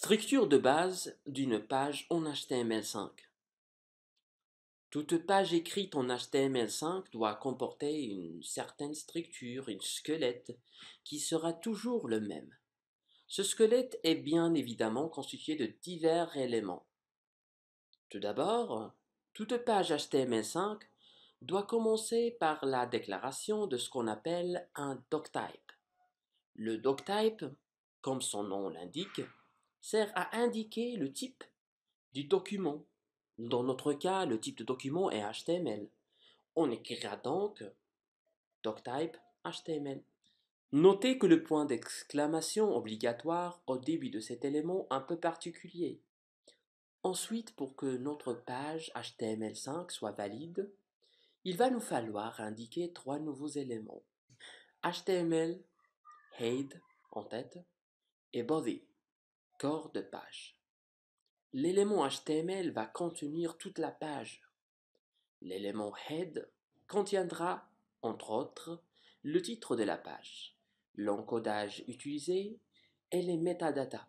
Structure de base d'une page en HTML5. Toute page écrite en HTML5 doit comporter une certaine structure, un squelette, qui sera toujours le même. Ce squelette est bien évidemment constitué de divers éléments. Tout d'abord, toute page HTML5 doit commencer par la déclaration de ce qu'on appelle un doctype. Le doctype, comme son nom l'indique, sert à indiquer le type du document. Dans notre cas, le type de document est HTML. On écrira donc doctype HTML. Notez que le point d'exclamation obligatoire au début de cet élément un peu particulier. Ensuite, pour que notre page HTML5 soit valide, il va nous falloir indiquer trois nouveaux éléments. HTML, head en tête, et body, corps de page. L'élément HTML va contenir toute la page. L'élément head contiendra, entre autres, le titre de la page, l'encodage utilisé et les métadatas,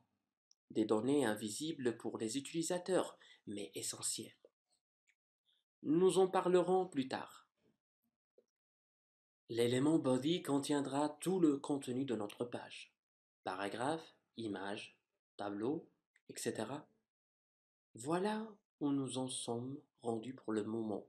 des données invisibles pour les utilisateurs, mais essentielles. Nous en parlerons plus tard. L'élément body contiendra tout le contenu de notre page, paragraphes, images, tableaux, etc. Voilà où nous en sommes rendus pour le moment.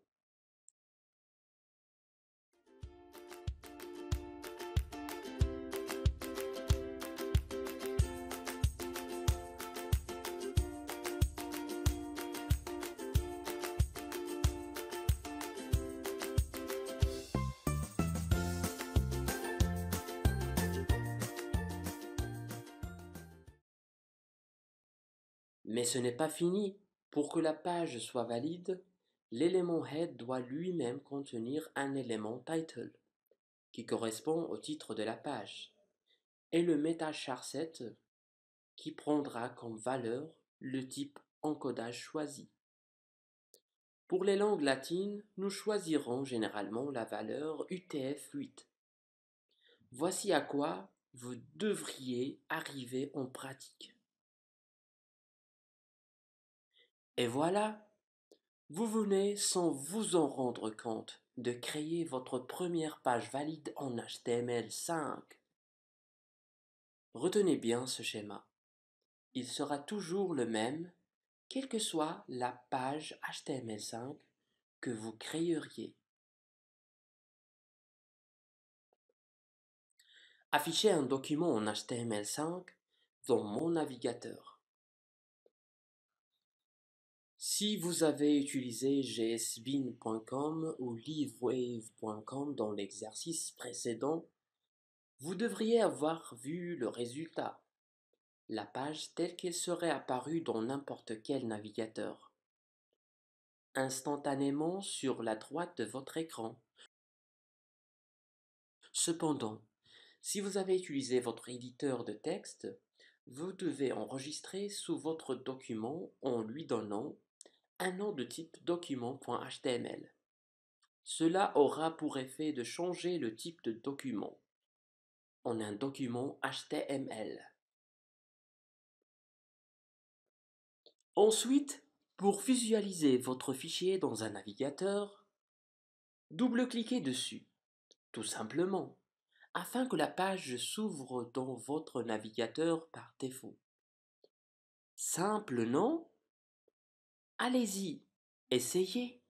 Mais ce n'est pas fini. Pour que la page soit valide, l'élément head doit lui-même contenir un élément title, qui correspond au titre de la page, et le meta-charset, qui prendra comme valeur le type encodage choisi. Pour les langues latines, nous choisirons généralement la valeur UTF-8. Voici à quoi vous devriez arriver en pratique. Et voilà, vous venez, sans vous en rendre compte, de créer votre première page valide en HTML5. Retenez bien ce schéma. Il sera toujours le même, quelle que soit la page HTML5 que vous créeriez. Affichez un document en HTML5 dans mon navigateur. Si vous avez utilisé gsbin.com ou livewave.com dans l'exercice précédent, vous devriez avoir vu le résultat, la page telle qu'elle serait apparue dans n'importe quel navigateur, instantanément sur la droite de votre écran. Cependant, si vous avez utilisé votre éditeur de texte, vous devez enregistrer sous votre document en lui donnant un nom de type document.html. Cela aura pour effet de changer le type de document en un document HTML. Ensuite, pour visualiser votre fichier dans un navigateur, double-cliquez dessus, tout simplement, afin que la page s'ouvre dans votre navigateur par défaut. Simple, non? Allez-y, essayez.